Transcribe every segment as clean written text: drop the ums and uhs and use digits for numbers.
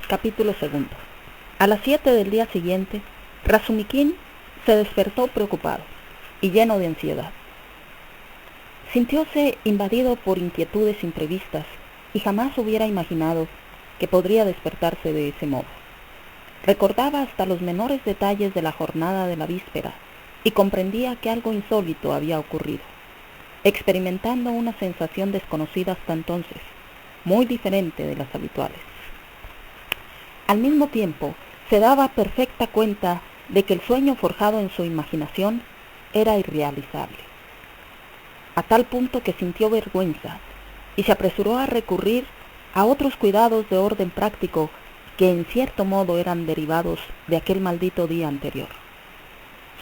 Capítulo 2. A las 7 del día siguiente, Razumikin se despertó preocupado y lleno de ansiedad. Sintióse invadido por inquietudes imprevistas y jamás hubiera imaginado que podría despertarse de ese modo. Recordaba hasta los menores detalles de la jornada de la víspera y comprendía que algo insólito había ocurrido, experimentando una sensación desconocida hasta entonces, muy diferente de las habituales. Al mismo tiempo, se daba perfecta cuenta de que el sueño forjado en su imaginación era irrealizable, a tal punto que sintió vergüenza y se apresuró a recurrir a otros cuidados de orden práctico que en cierto modo eran derivados de aquel maldito día anterior.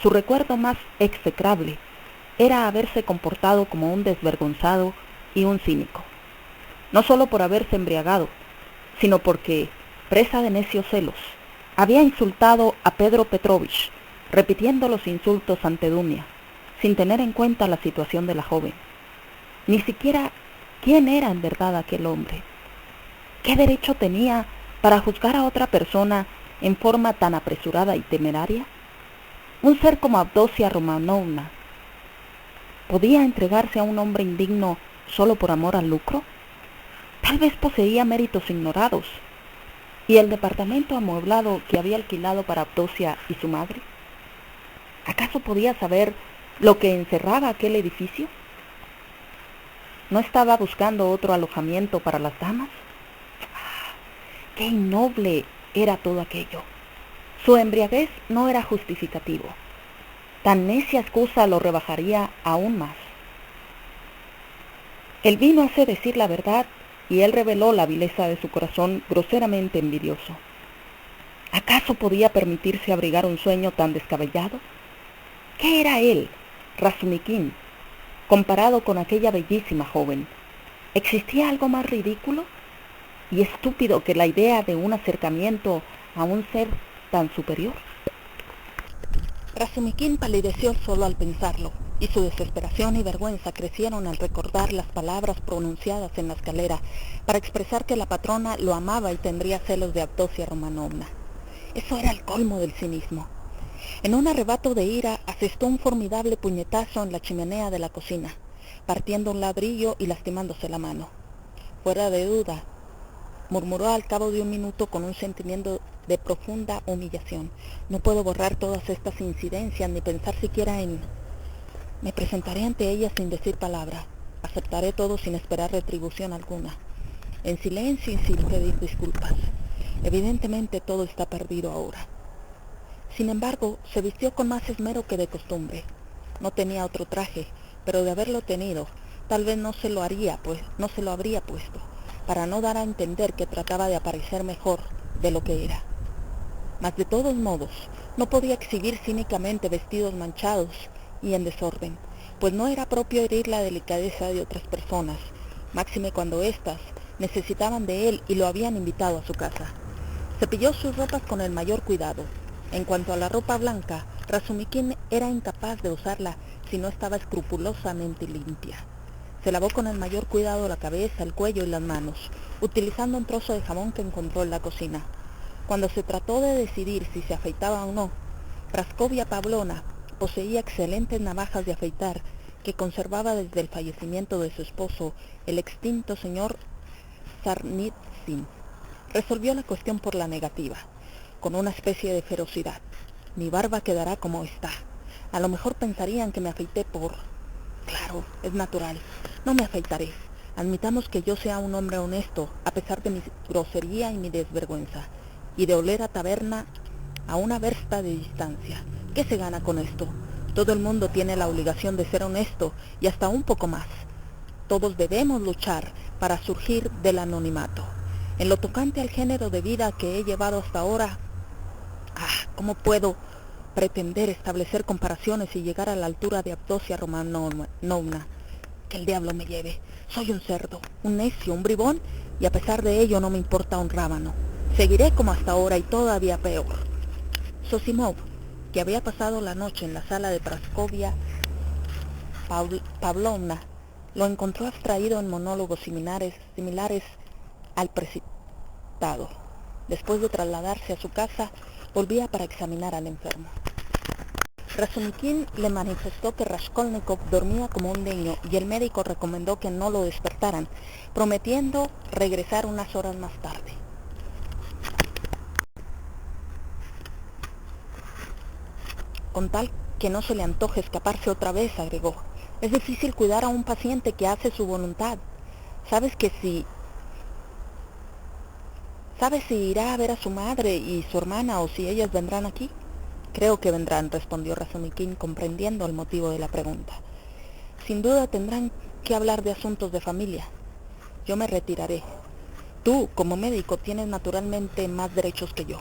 Su recuerdo más execrable era haberse comportado como un desvergonzado y un cínico, no solo por haberse embriagado, sino porque, presa de necios celos, había insultado a Pedro Petrovich, repitiendo los insultos ante Dunia, sin tener en cuenta la situación de la joven. Ni siquiera quién era en verdad aquel hombre. ¿Qué derecho tenía para juzgar a otra persona en forma tan apresurada y temeraria? Un ser como Avdotia Romanovna, ¿podía entregarse a un hombre indigno solo por amor al lucro? Tal vez poseía méritos ignorados. ¿Y el departamento amueblado que había alquilado para Avdotia y su madre? ¿Acaso podía saber lo que encerraba aquel edificio? ¿No estaba buscando otro alojamiento para las damas? ¡Qué innoble era todo aquello! Su embriaguez no era justificativo. Tan necia excusa lo rebajaría aún más. El vino hace decir la verdad, y él reveló la vileza de su corazón groseramente envidioso. ¿Acaso podía permitirse abrigar un sueño tan descabellado? ¿Qué era él, Razumikin, comparado con aquella bellísima joven? ¿Existía algo más ridículo y estúpido que la idea de un acercamiento a un ser tan superior? Razumikin palideció solo al pensarlo, y su desesperación y vergüenza crecieron al recordar las palabras pronunciadas en la escalera para expresar que la patrona lo amaba y tendría celos de Avdotia Romanovna. Eso era el colmo del cinismo. En un arrebato de ira asestó un formidable puñetazo en la chimenea de la cocina, partiendo un ladrillo y lastimándose la mano. Fuera de duda, murmuró al cabo de un minuto con un sentimiento de profunda humillación: no puedo borrar todas estas incidencias ni pensar siquiera en... Me presentaré ante ella sin decir palabra. Aceptaré todo sin esperar retribución alguna, en silencio y sin pedir disculpas. Evidentemente todo está perdido ahora. Sin embargo, se vistió con más esmero que de costumbre. No tenía otro traje, pero de haberlo tenido, tal vez no se lo habría puesto, para no dar a entender que trataba de aparecer mejor de lo que era. Mas de todos modos, no podía exhibir cínicamente vestidos manchados y en desorden, pues no era propio herir la delicadeza de otras personas, máxime cuando éstas necesitaban de él y lo habían invitado a su casa. Cepilló sus ropas con el mayor cuidado. En cuanto a la ropa blanca, Razumikin era incapaz de usarla si no estaba escrupulosamente limpia. Se lavó con el mayor cuidado la cabeza, el cuello y las manos, utilizando un trozo de jamón que encontró en la cocina. Cuando se trató de decidir si se afeitaba o no, Praskovia Pavlovna poseía excelentes navajas de afeitar que conservaba desde el fallecimiento de su esposo, el extinto señor Sarnitsin. Resolvió la cuestión por la negativa, con una especie de ferocidad. Mi barba quedará como está. A lo mejor pensarían que me afeité por... Claro, es natural. No me afeitaré. Admitamos que yo sea un hombre honesto, a pesar de mi grosería y mi desvergüenza, y de oler a taberna a una versta de distancia. ¿Qué se gana con esto? Todo el mundo tiene la obligación de ser honesto, y hasta un poco más. Todos debemos luchar para surgir del anonimato. En lo tocante al género de vida que he llevado hasta ahora, ¿cómo puedo pretender establecer comparaciones y llegar a la altura de Avdotia Romanovna? Que el diablo me lleve. Soy un cerdo, un necio, un bribón, y a pesar de ello no me importa un rábano. Seguiré como hasta ahora y todavía peor. Zosimov, que había pasado la noche en la sala de Praskovia Pavlovna, lo encontró abstraído en monólogos similares al precitado. Después de trasladarse a su casa, volvía para examinar al enfermo. Razumikin le manifestó que Raskolnikov dormía como un niño y el médico recomendó que no lo despertaran, prometiendo regresar unas horas más tarde. Con tal que no se le antoje escaparse otra vez, agregó. Es difícil cuidar a un paciente que hace su voluntad. ¿Sabes si irá a ver a su madre y su hermana o si ellas vendrán aquí? Creo que vendrán, respondió Razumikin, comprendiendo el motivo de la pregunta. Sin duda tendrán que hablar de asuntos de familia. Yo me retiraré. Tú, como médico, tienes naturalmente más derechos que yo.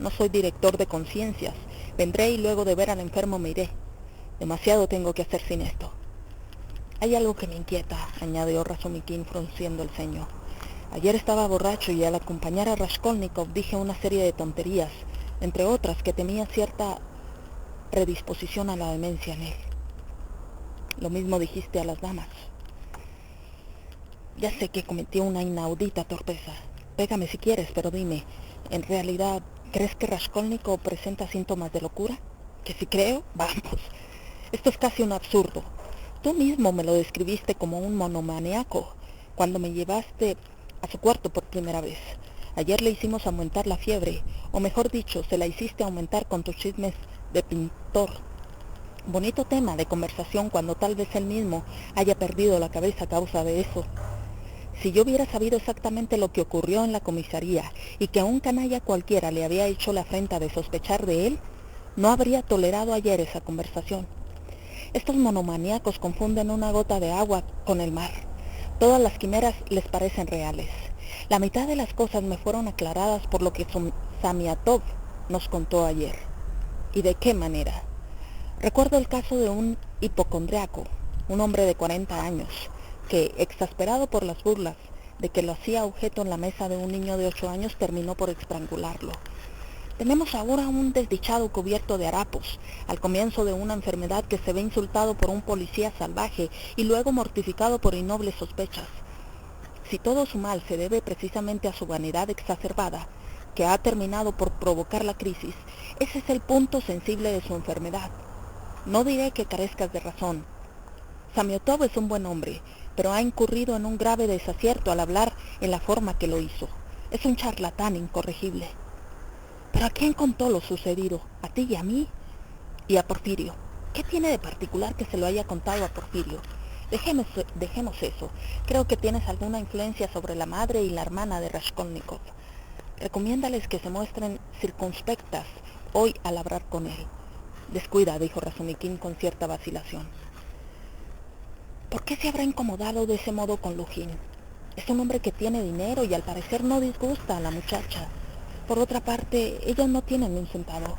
No soy director de conciencias. Vendré y luego de ver al enfermo me iré. Demasiado tengo que hacer sin esto. Hay algo que me inquieta, añadió Razumikin frunciendo el ceño. Ayer estaba borracho y al acompañar a Raskolnikov dije una serie de tonterías, entre otras que temía cierta predisposición a la demencia en él. Lo mismo dijiste a las damas. Ya sé que cometí una inaudita torpeza. Pégame si quieres, pero dime, ¿en realidad crees que Raskolnikov presenta síntomas de locura? ¿Que si creo? Vamos, esto es casi un absurdo. Tú mismo me lo describiste como un monomaniaco cuando me llevaste a su cuarto por primera vez. Ayer le hicimos aumentar la fiebre, o mejor dicho, se la hiciste aumentar con tus chismes de pintor. Bonito tema de conversación cuando tal vez él mismo haya perdido la cabeza a causa de eso. Si yo hubiera sabido exactamente lo que ocurrió en la comisaría y que a un canalla cualquiera le había hecho la afrenta de sospechar de él, no habría tolerado ayer esa conversación. Estos monomaníacos confunden una gota de agua con el mar. Todas las quimeras les parecen reales. La mitad de las cosas me fueron aclaradas por lo que Samiatov nos contó ayer. ¿Y de qué manera? Recuerdo el caso de un hipocondriaco, un hombre de 40 años, que, exasperado por las burlas de que lo hacía objeto en la mesa de un niño de 8 años, terminó por estrangularlo. Tenemos ahora un desdichado cubierto de harapos, al comienzo de una enfermedad que se ve insultado por un policía salvaje y luego mortificado por innobles sospechas. Si todo su mal se debe precisamente a su vanidad exacerbada, que ha terminado por provocar la crisis, ese es el punto sensible de su enfermedad. No diré que carezcas de razón. Samiotov es un buen hombre, pero ha incurrido en un grave desacierto al hablar en la forma que lo hizo. Es un charlatán incorregible. ¿Pero a quién contó lo sucedido? ¿A ti y a mí? Y a Porfirio. ¿Qué tiene de particular que se lo haya contado a Porfirio? Dejemos eso. Creo que tienes alguna influencia sobre la madre y la hermana de Raskolnikov. Recomiéndales que se muestren circunspectas hoy al hablar con él. Descuida, dijo Razumikin con cierta vacilación. ¿Por qué se habrá incomodado de ese modo con Lujin? Es un hombre que tiene dinero y al parecer no disgusta a la muchacha. Por otra parte, ellas no tienen un centavo.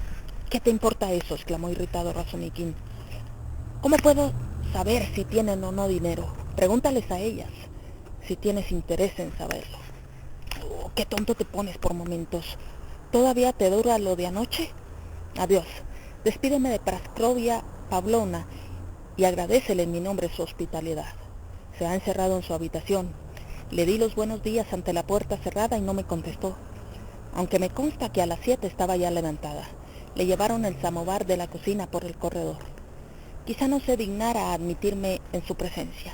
¿Qué te importa eso?, exclamó irritado Razumikin. ¿Cómo puedo saber si tienen o no dinero? Pregúntales a ellas, si tienes interés en saberlo. Oh, qué tonto te pones por momentos. ¿Todavía te dura lo de anoche? Adiós. Despídeme de Praskovia Pavlovna y agradécele en mi nombre su hospitalidad. Se ha encerrado en su habitación. Le di los buenos días ante la puerta cerrada y no me contestó. Aunque me consta que a las 7 estaba ya levantada. Le llevaron el samovar de la cocina por el corredor. Quizá no se dignara a admitirme en su presencia.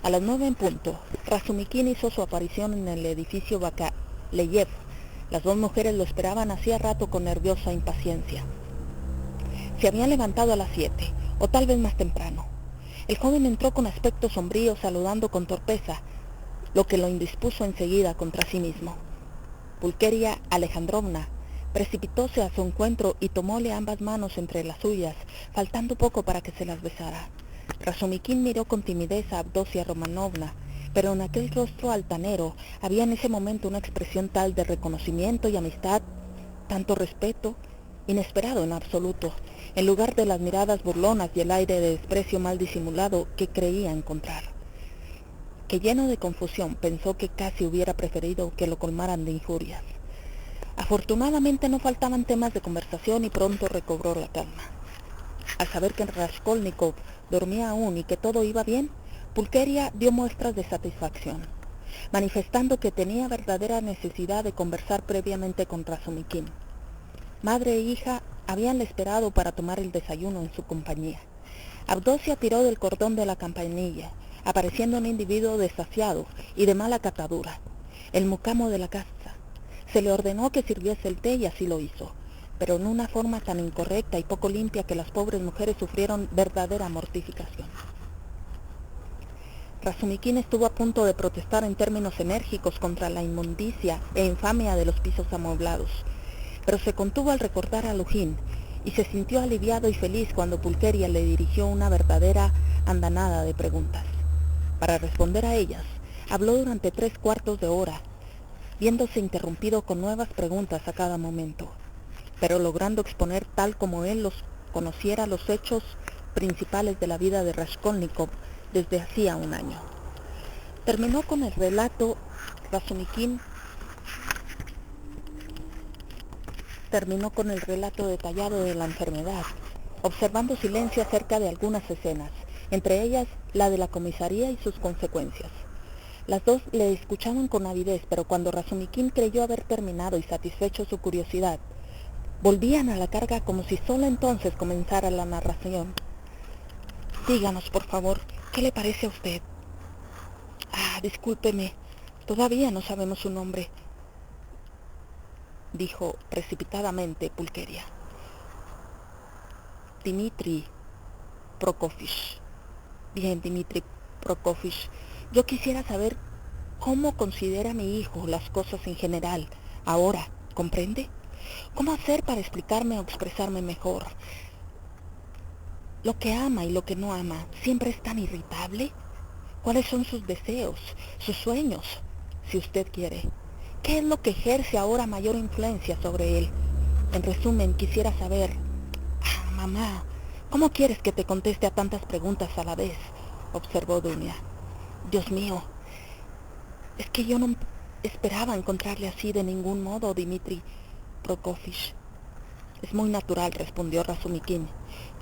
A las 9 en punto, Razumikin hizo su aparición en el edificio Bakaleyev. Las dos mujeres lo esperaban hacía rato con nerviosa impaciencia. Se habían levantado a las 7, o tal vez más temprano. El joven entró con aspecto sombrío, saludando con torpeza, lo que lo indispuso enseguida contra sí mismo. Pulqueria Alejandrovna precipitóse a su encuentro y tomóle ambas manos entre las suyas, faltando poco para que se las besara. Razumikin miró con timidez a Avdotia Romanovna, pero en aquel rostro altanero había en ese momento una expresión tal de reconocimiento y amistad, tanto respeto, inesperado en absoluto, en lugar de las miradas burlonas y el aire de desprecio mal disimulado que creía encontrar. Que lleno de confusión pensó que casi hubiera preferido que lo colmaran de injurias. Afortunadamente no faltaban temas de conversación y pronto recobró la calma. Al saber que Raskolnikov dormía aún y que todo iba bien, Pulqueria dio muestras de satisfacción. manifestando que tenía verdadera necesidad de conversar previamente con Razumikin. Madre e hija habían esperado para tomar el desayuno en su compañía. Abdosia tiró del cordón de la campanilla, apareciendo un individuo desasiado y de mala catadura, el mucamo de la casa. Se le ordenó que sirviese el té y así lo hizo, pero en una forma tan incorrecta y poco limpia que las pobres mujeres sufrieron verdadera mortificación. Razumikin estuvo a punto de protestar en términos enérgicos contra la inmundicia e infamia de los pisos amueblados, pero se contuvo al recordar a Lujin y se sintió aliviado y feliz cuando Pulqueria le dirigió una verdadera andanada de preguntas. Para responder a ellas, habló durante 3/4 de hora, viéndose interrumpido con nuevas preguntas a cada momento, pero logrando exponer tal como él los conociera los hechos principales de la vida de Raskolnikov desde hacía un año. Terminó con el relato detallado de la enfermedad, observando silencio acerca de algunas escenas, entre ellas la de la comisaría y sus consecuencias. Las dos le escuchaban con avidez, pero cuando Razumikin creyó haber terminado y satisfecho su curiosidad, volvían a la carga como si solo entonces comenzara la narración. Díganos, por favor, ¿qué le parece a usted? Discúlpeme, todavía no sabemos su nombre, dijo precipitadamente Pulqueria. Dmitri Prokofiev. Bien, Dmitri Prokofiev, yo quisiera saber cómo considera mi hijo las cosas en general, ahora, ¿comprende? ¿Cómo hacer para explicarme o expresarme mejor? Lo que ama y lo que no ama, ¿siempre es tan irritable? ¿Cuáles son sus deseos, sus sueños, si usted quiere? ¿Qué es lo que ejerce ahora mayor influencia sobre él? En resumen, quisiera saber... mamá, ¿cómo quieres que te conteste a tantas preguntas a la vez?, observó Dunia. Dios mío, es que yo no esperaba encontrarle así de ningún modo, Dmitri Prokofiev. Es muy natural, respondió Razumikin.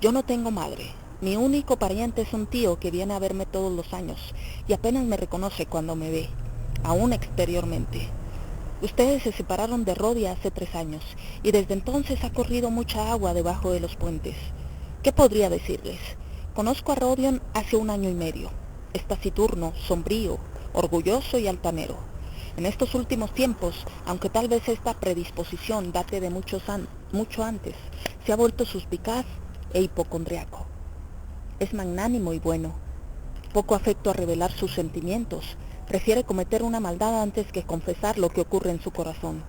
Yo no tengo madre. Mi único pariente es un tío que viene a verme todos los años y apenas me reconoce cuando me ve, aún exteriormente. Ustedes se separaron de Rodia hace 3 años y desde entonces ha corrido mucha agua debajo de los puentes. ¿Qué podría decirles? Conozco a Rodion hace 1 año y medio. Es taciturno, sombrío, orgulloso y altanero. En estos últimos tiempos, aunque tal vez esta predisposición date de mucho antes, se ha vuelto suspicaz e hipocondriaco. Es magnánimo y bueno, poco afecto a revelar sus sentimientos, prefiere cometer una maldad antes que confesar lo que ocurre en su corazón.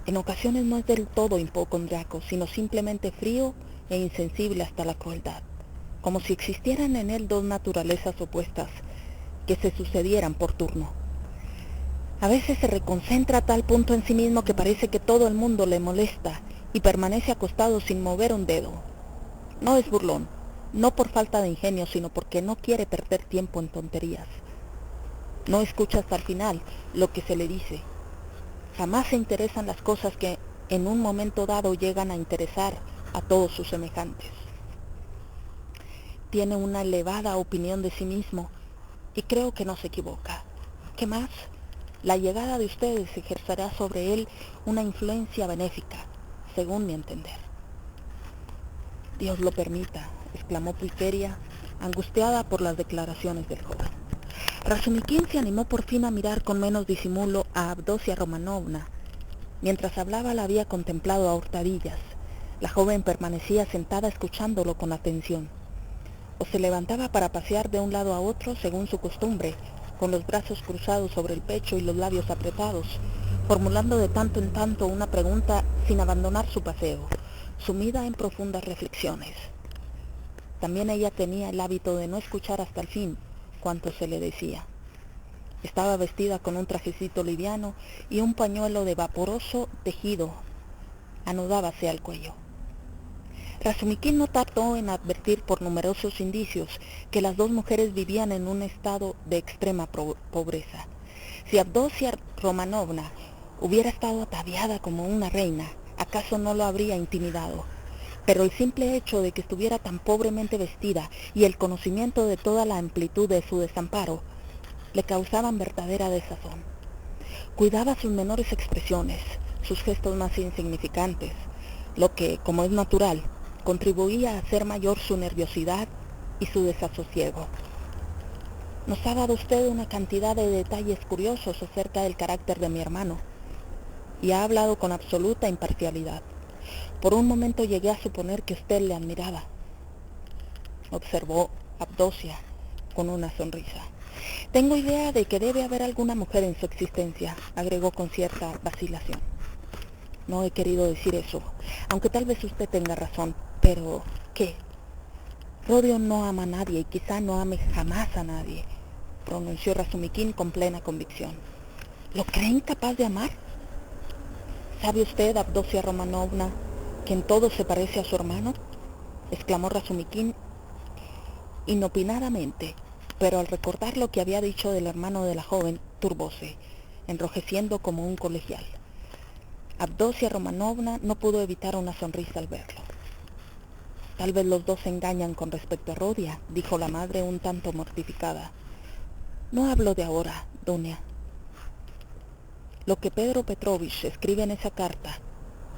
En ocasiones no es del todo hipocondriaco, sino simplemente frío e insensible hasta la crueldad, como si existieran en él 2 naturalezas opuestas que se sucedieran por turno. A veces se reconcentra a tal punto en sí mismo que parece que todo el mundo le molesta y permanece acostado sin mover un dedo. No es burlón, no por falta de ingenio, sino porque no quiere perder tiempo en tonterías. No escucha hasta el final lo que se le dice. Jamás se interesan las cosas que en un momento dado llegan a interesar a todos sus semejantes. Tiene una elevada opinión de sí mismo y creo que no se equivoca. ¿Qué más? La llegada de ustedes ejercerá sobre él una influencia benéfica, según mi entender. Dios lo permita, exclamó Pulqueria, angustiada por las declaraciones del joven. Razumikin se animó por fin a mirar con menos disimulo a Abdosia Romanovna. Mientras hablaba la había contemplado a hurtadillas. La joven permanecía sentada escuchándolo con atención. O se levantaba para pasear de un lado a otro según su costumbre, con los brazos cruzados sobre el pecho y los labios apretados, formulando de tanto en tanto una pregunta sin abandonar su paseo, sumida en profundas reflexiones. También ella tenía el hábito de no escuchar hasta el fin cuanto se le decía. Estaba vestida con un trajecito liviano y un pañuelo de vaporoso tejido anudábase al cuello. Razumikin no tardó en advertir por numerosos indicios que las 2 mujeres vivían en un estado de extrema pobreza. Si Abdosia Romanovna hubiera estado ataviada como una reina, acaso no lo habría intimidado. Pero el simple hecho de que estuviera tan pobremente vestida y el conocimiento de toda la amplitud de su desamparo le causaban verdadera desazón. Cuidaba sus menores expresiones, sus gestos más insignificantes, lo que, como es natural, contribuía a hacer mayor su nerviosidad y su desasosiego. Nos ha dado usted una cantidad de detalles curiosos acerca del carácter de mi hermano, y ha hablado con absoluta imparcialidad. Por un momento llegué a suponer que usted le admiraba, observó Abdosia con una sonrisa. Tengo idea de que debe haber alguna mujer en su existencia, agregó con cierta vacilación. No he querido decir eso, aunque tal vez usted tenga razón, pero ¿qué? Rodio no ama a nadie y quizá no ame jamás a nadie, pronunció Razumikin con plena convicción. ¿Lo cree incapaz de amar? ¿Sabe usted, Abdosia Romanovna, que en todo se parece a su hermano? Exclamó Razumikin inopinadamente, pero al recordar lo que había dicho del hermano de la joven, turbóse, enrojeciendo como un colegial. Abdosia Romanovna no pudo evitar una sonrisa al verlo. Tal vez los dos se engañan con respecto a Rodia, dijo la madre un tanto mortificada. No hablo de ahora, doña. Lo que Pedro Petrovich escribe en esa carta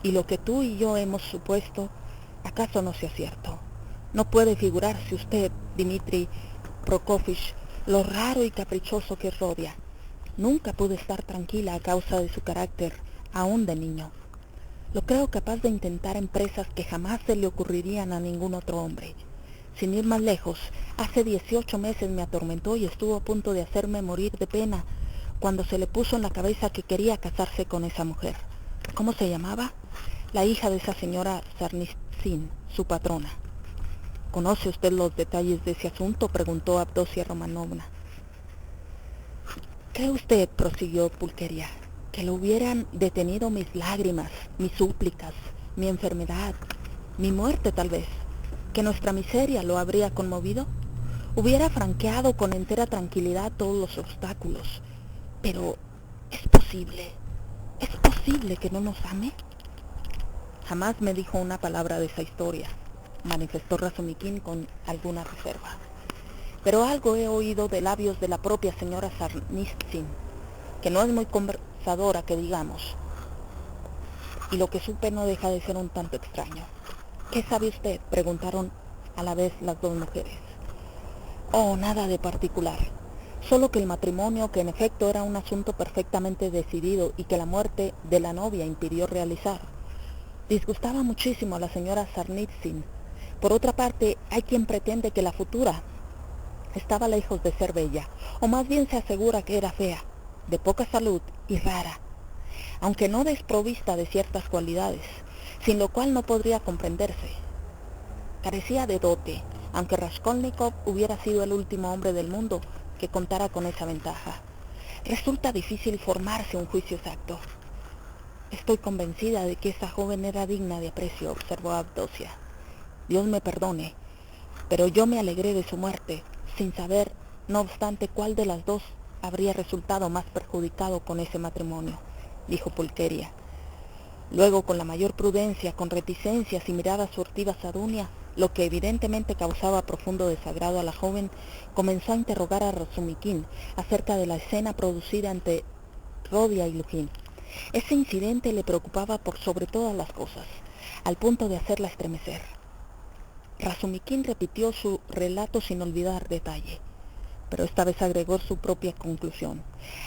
y lo que tú y yo hemos supuesto, ¿acaso no sea cierto? No puede figurarse usted, Dmitri Prokofich, lo raro y caprichoso que es Rodia. Nunca pude estar tranquila a causa de su carácter, aún de niño. Lo creo capaz de intentar empresas que jamás se le ocurrirían a ningún otro hombre. Sin ir más lejos, hace 18 meses me atormentó y estuvo a punto de hacerme morir de pena cuando se le puso en la cabeza que quería casarse con esa mujer. ¿Cómo se llamaba? La hija de esa señora Sarnitsin, su patrona. ¿Conoce usted los detalles de ese asunto?, preguntó Abdosia Romanovna. ¿Cree usted, prosiguió Pulqueria, que lo hubieran detenido mis lágrimas, mis súplicas, mi enfermedad, mi muerte tal vez, que nuestra miseria lo habría conmovido? Hubiera franqueado con entera tranquilidad todos los obstáculos, pero ¿es posible que no nos ame? Jamás me dijo una palabra de esa historia, manifestó Razumikin con alguna reserva. Pero algo he oído de labios de la propia señora Sarnitsin, que no es muy conversadora, que digamos, y lo que supe no deja de ser un tanto extraño. ¿Qué sabe usted?, preguntaron a la vez las dos mujeres. Oh, nada de particular, solo que el matrimonio, que en efecto era un asunto perfectamente decidido y que la muerte de la novia impidió realizar, disgustaba muchísimo a la señora Sarnitsin. Por otra parte, hay quien pretende que la futura estaba lejos de ser bella, o más bien se asegura que era fea, de poca salud y rara, aunque no desprovista de ciertas cualidades, sin lo cual no podría comprenderse. Carecía de dote, aunque Raskolnikov hubiera sido el último hombre del mundo que contara con esa ventaja. Resulta difícil formarse un juicio exacto. Estoy convencida de que esa joven era digna de aprecio, observó Abdosia. Dios me perdone, pero yo me alegré de su muerte, sin saber, no obstante, cuál de las dos habría resultado más perjudicado con ese matrimonio, dijo Pulqueria. Luego, con la mayor prudencia, con reticencias y miradas furtivas a Dunia, lo que evidentemente causaba profundo desagrado a la joven, comenzó a interrogar a Razumikin acerca de la escena producida ante Rodia y Lujin. Ese incidente le preocupaba por sobre todas las cosas, al punto de hacerla estremecer. Razumikin repitió su relato sin olvidar detalle, pero esta vez agregó su propia conclusión,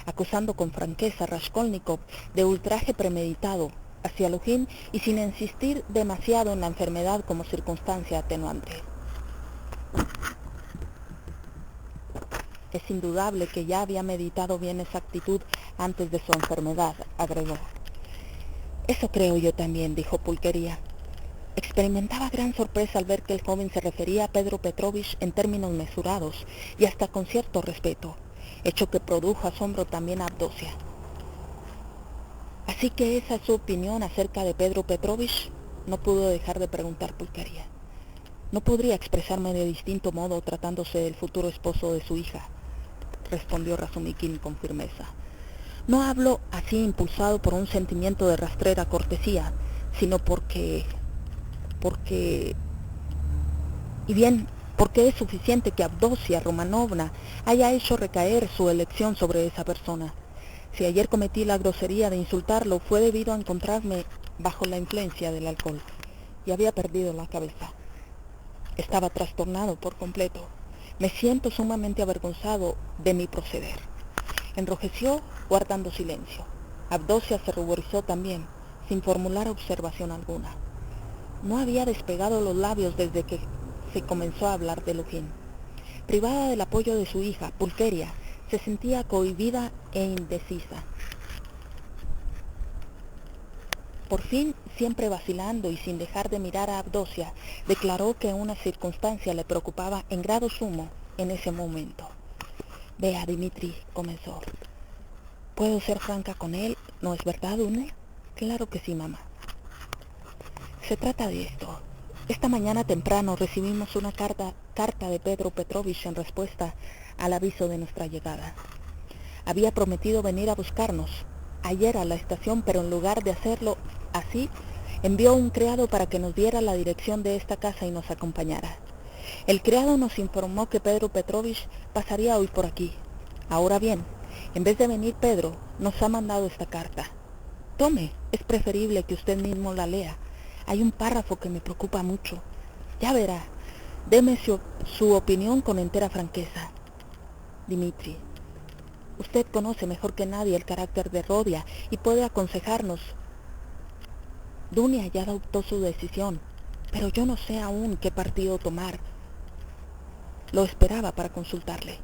acusando con franqueza a Raskolnikov de ultraje premeditado hacia Lujin y sin insistir demasiado en la enfermedad como circunstancia atenuante. Es indudable que ya había meditado bien esa actitud antes de su enfermedad, agregó. Eso creo yo también, dijo Pulqueria. Experimentaba gran sorpresa al ver que el joven se refería a Pedro Petrovich en términos mesurados y hasta con cierto respeto, hecho que produjo asombro también a Abdosia. Así que esa es su opinión acerca de Pedro Petrovich, no pudo dejar de preguntar Pulqueria. No podría expresarme de distinto modo tratándose del futuro esposo de su hija, respondió Razumikin con firmeza. No hablo así impulsado por un sentimiento de rastrera cortesía, sino porque... Y bien, porque es suficiente que Avdotia Romanovna haya hecho recaer su elección sobre esa persona. Si ayer cometí la grosería de insultarlo, fue debido a encontrarme bajo la influencia del alcohol y había perdido la cabeza. Estaba trastornado por completo. Me siento sumamente avergonzado de mi proceder. Enrojeció guardando silencio. Avdotia se ruborizó también, sin formular observación alguna. No había despegado los labios desde que se comenzó a hablar de Lujín. Privada del apoyo de su hija, Pulqueria, se sentía cohibida e indecisa. Por fin, siempre vacilando y sin dejar de mirar a Avdotia, declaró que una circunstancia le preocupaba en grado sumo en ese momento. «Vea, Dimitri», comenzó. «¿Puedo ser franca con él? ¿No es verdad, Une?» «Claro que sí, mamá». «Se trata de esto. Esta mañana temprano recibimos una carta de Pedro Petrovich en respuesta al aviso de nuestra llegada. Había prometido venir a buscarnos ayer a la estación, pero en lugar de hacerlo así, envió un criado para que nos diera la dirección de esta casa y nos acompañara. El criado nos informó que Pedro Petrovich pasaría hoy por aquí. Ahora bien, en vez de venir Pedro, nos ha mandado esta carta. Tome, es preferible que usted mismo la lea. Hay un párrafo que me preocupa mucho. Ya verá, deme su opinión con entera franqueza. Dimitri, usted conoce mejor que nadie el carácter de Rodia y puede aconsejarnos. Dunia ya adoptó su decisión, pero yo no sé aún qué partido tomar. Lo esperaba para consultarle.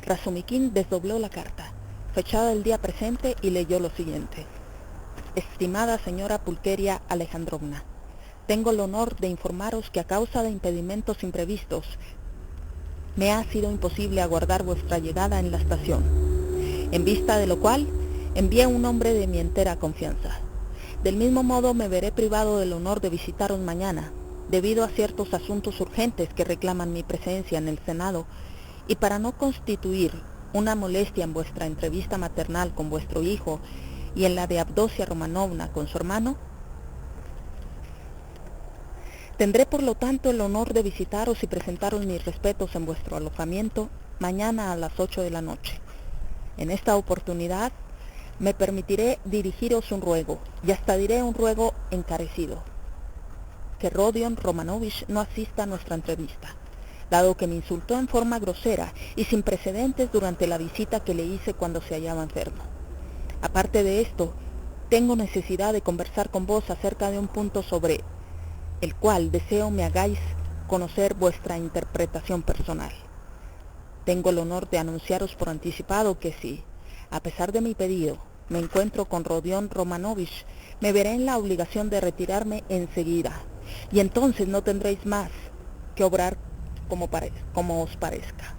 Razumikin desdobló la carta, fechada el día presente, y leyó lo siguiente. Estimada señora Pulqueria Alejandrovna, tengo el honor de informaros que a causa de impedimentos imprevistos me ha sido imposible aguardar vuestra llegada en la estación, en vista de lo cual envié un hombre de mi entera confianza. Del mismo modo me veré privado del honor de visitaros mañana, debido a ciertos asuntos urgentes que reclaman mi presencia en el Senado, y para no constituir una molestia en vuestra entrevista maternal con vuestro hijo y en la de Avdotia Romanovna con su hermano, tendré por lo tanto el honor de visitaros y presentaros mis respetos en vuestro alojamiento mañana a las 8 de la noche. En esta oportunidad me permitiré dirigiros un ruego, y hasta diré un ruego encarecido, que Rodion Romanovich no asista a nuestra entrevista, dado que me insultó en forma grosera y sin precedentes durante la visita que le hice cuando se hallaba enfermo. Aparte de esto, tengo necesidad de conversar con vos acerca de un punto sobre el cual deseo me hagáis conocer vuestra interpretación personal. Tengo el honor de anunciaros por anticipado que si, a pesar de mi pedido, me encuentro con Rodion Romanovich, me veré en la obligación de retirarme enseguida, y entonces no tendréis más que obrar como os parezca.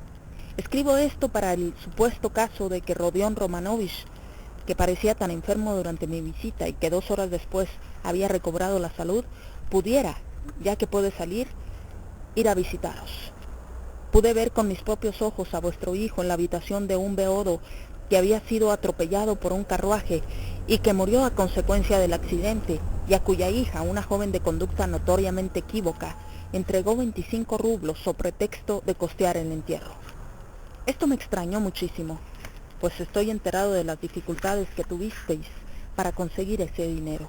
Escribo esto para el supuesto caso de que Rodion Romanovich, que parecía tan enfermo durante mi visita y que 2 horas después había recobrado la salud, pudiera, ya que puede salir, ir a visitaros. Pude ver con mis propios ojos a vuestro hijo en la habitación de un beodo que había sido atropellado por un carruaje y que murió a consecuencia del accidente, y a cuya hija, una joven de conducta notoriamente equívoca, entregó 25 rublos sobre pretexto de costear el entierro. Esto me extrañó muchísimo, pues estoy enterado de las dificultades que tuvisteis para conseguir ese dinero.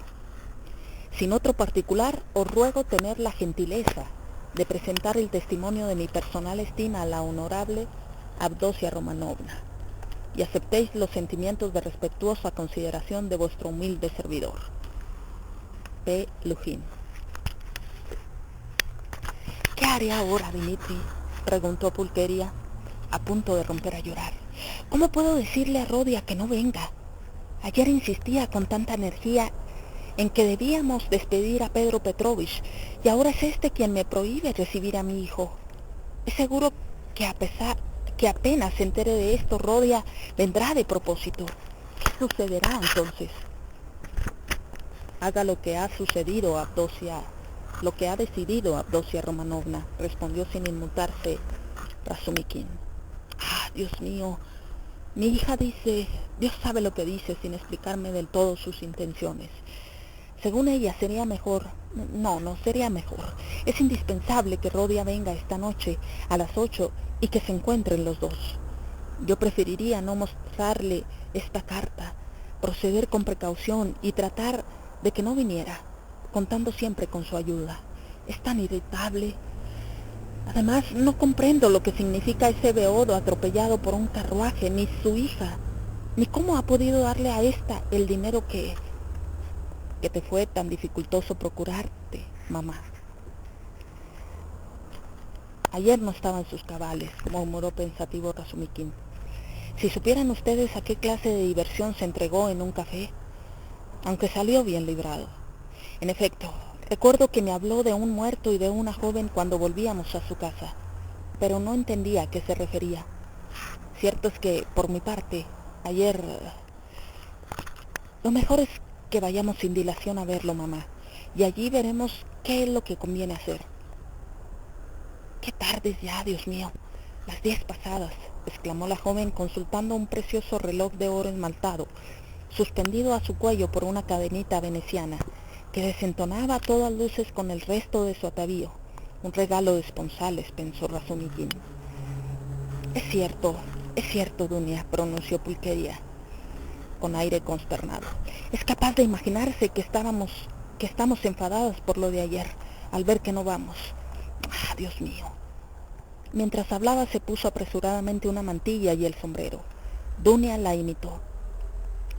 Sin otro particular, os ruego tener la gentileza de presentar el testimonio de mi personal estima a la honorable Avdotia Romanovna, y aceptéis los sentimientos de respetuosa consideración de vuestro humilde servidor. P. Lujín. ¿Qué haré ahora, Dimitri?, preguntó Pulqueria, a punto de romper a llorar. ¿Cómo puedo decirle a Rodia que no venga? Ayer insistía con tanta energía en que debíamos despedir a Pedro Petrovich, y ahora es este quien me prohíbe recibir a mi hijo. Es seguro que apenas se entere de esto, Rodia vendrá de propósito. ¿Qué sucederá entonces? Haga lo que ha sucedido, Avdotia, lo que ha decidido Avdotia Romanovna, respondió sin inmutarse Razumikin. Ah, Dios mío, mi hija dice, Dios sabe lo que dice sin explicarme del todo sus intenciones. Según ella sería mejor, no sería mejor. Es indispensable que Rodia venga esta noche a las 8 y que se encuentren los dos. Yo preferiría no mostrarle esta carta, proceder con precaución y tratar de que no viniera, contando siempre con su ayuda. Es tan irritable. Además, no comprendo lo que significa ese beodo atropellado por un carruaje, ni su hija, ni cómo ha podido darle a esta el dinero que te fue tan dificultoso procurarte, mamá. Ayer no estaba en sus cabales, murmuró pensativo Razumikin. Si supieran ustedes a qué clase de diversión se entregó en un café, aunque salió bien librado. En efecto, recuerdo que me habló de un muerto y de una joven cuando volvíamos a su casa, pero no entendía a qué se refería. Cierto es que, por mi parte, ayer... Lo mejor es que vayamos sin dilación a verlo, mamá, y allí veremos qué es lo que conviene hacer. ¡Qué tardes ya, Dios mío! Las 10 pasadas, exclamó la joven consultando un precioso reloj de oro esmaltado, suspendido a su cuello por una cadenita veneciana, que desentonaba a todas luces con el resto de su atavío. Un regalo de esponsales, pensó Razumikin. Es cierto, Dunia, pronunció Pulqueria, con aire consternado. Es capaz de imaginarse que estamos enfadadas por lo de ayer, al ver que no vamos. ¡Ah, Dios mío! Mientras hablaba se puso apresuradamente una mantilla y el sombrero. Dunia la imitó.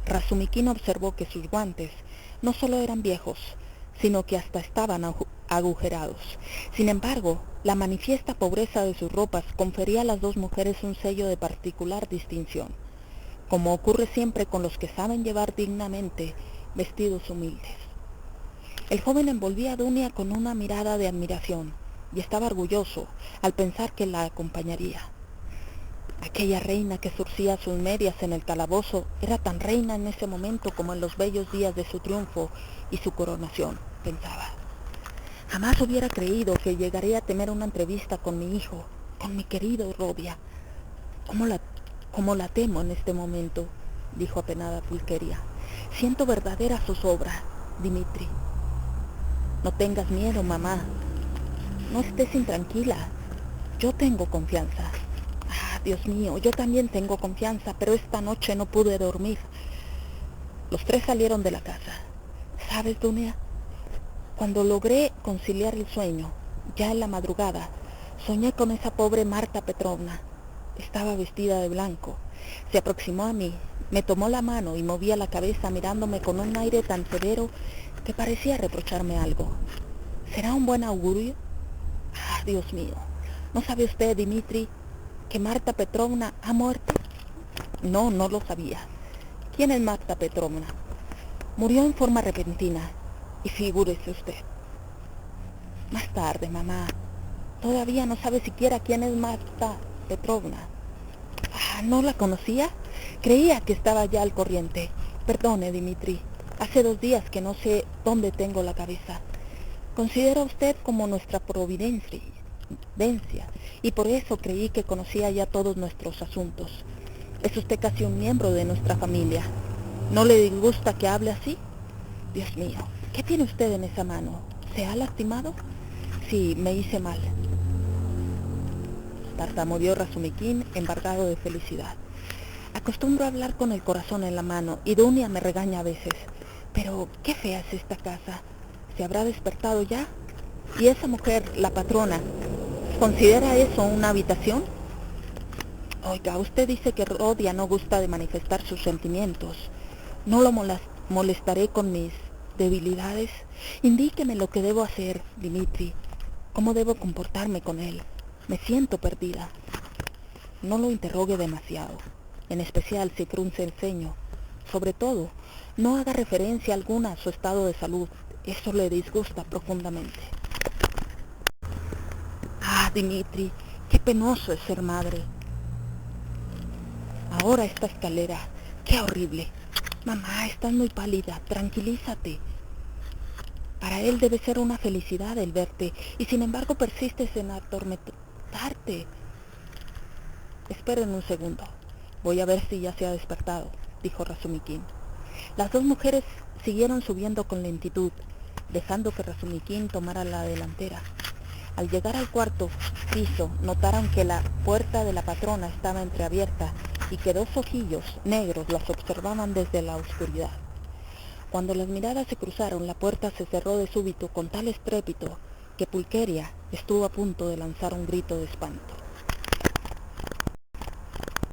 Razumikin observó que sus guantes no solo eran viejos, sino que hasta estaban agujerados. Sin embargo, la manifiesta pobreza de sus ropas confería a las dos mujeres un sello de particular distinción, como ocurre siempre con los que saben llevar dignamente vestidos humildes. El joven envolvía a Dunia con una mirada de admiración, y estaba orgulloso al pensar que la acompañaría. Aquella reina que surcía sus medias en el calabozo era tan reina en ese momento como en los bellos días de su triunfo y su coronación, pensaba. Jamás hubiera creído que llegaría a tener una entrevista con mi hijo, con mi querido Rodia. ¿Cómo la temo en este momento?, dijo apenada Pulqueria. Siento verdadera zozobra, Dimitri. No tengas miedo, mamá. No estés intranquila. Yo tengo confianza. Ah, Dios mío, yo también tengo confianza, pero esta noche no pude dormir. Los tres salieron de la casa. ¿Sabes, Dunia? Cuando logré conciliar el sueño, ya en la madrugada, soñé con esa pobre Marta Petrovna. Estaba vestida de blanco. Se aproximó a mí, me tomó la mano y movía la cabeza mirándome con un aire tan severo que parecía reprocharme algo. ¿Será un buen augurio? Ah, Dios mío. ¿No sabe usted, Dimitri, que Marta Petrovna ha muerto? No lo sabía. ¿Quién es Marta Petrovna? Murió en forma repentina. Y figúrese usted. Más tarde, mamá. Todavía no sabe siquiera quién es Marta Petrovna. Ah, ¿no la conocía? Creía que estaba ya al corriente. Perdone, Dimitri. Hace 2 días que no sé dónde tengo la cabeza. Considero a usted como nuestra providencia, y por eso creí que conocía ya todos nuestros asuntos. Es usted casi un miembro de nuestra familia. ¿No le disgusta que hable así? Dios mío, ¿qué tiene usted en esa mano? ¿Se ha lastimado? Sí, me hice mal. Tartamudeó Razumikin, embargado de felicidad. Acostumbro a hablar con el corazón en la mano, y Dunia me regaña a veces. Pero, qué fea es esta casa. ¿Se habrá despertado ya? ¿Y esa mujer, la patrona, considera eso una habitación? Oiga, usted dice que Rodia no gusta de manifestar sus sentimientos. ¿No lo molestaré con mis debilidades? Indíqueme lo que debo hacer, Dimitri. ¿Cómo debo comportarme con él? Me siento perdida. No lo interrogue demasiado, en especial si frunce el ceño. Sobre todo, no haga referencia alguna a su estado de salud. Eso le disgusta profundamente. Ah, Dimitri, qué penoso es ser madre. Ahora esta escalera, qué horrible. Mamá, estás muy pálida, tranquilízate. Para él debe ser una felicidad el verte, y sin embargo persistes en atormentarte. Esperen un segundo. Voy a ver si ya se ha despertado, dijo Razumikin. Las dos mujeres siguieron subiendo con lentitud, dejando que Razumiquín tomara la delantera. Al llegar al cuarto piso, notaron que la puerta de la patrona estaba entreabierta y que dos ojillos negros las observaban desde la oscuridad. Cuando las miradas se cruzaron, la puerta se cerró de súbito con tal estrépito que Pulqueria estuvo a punto de lanzar un grito de espanto.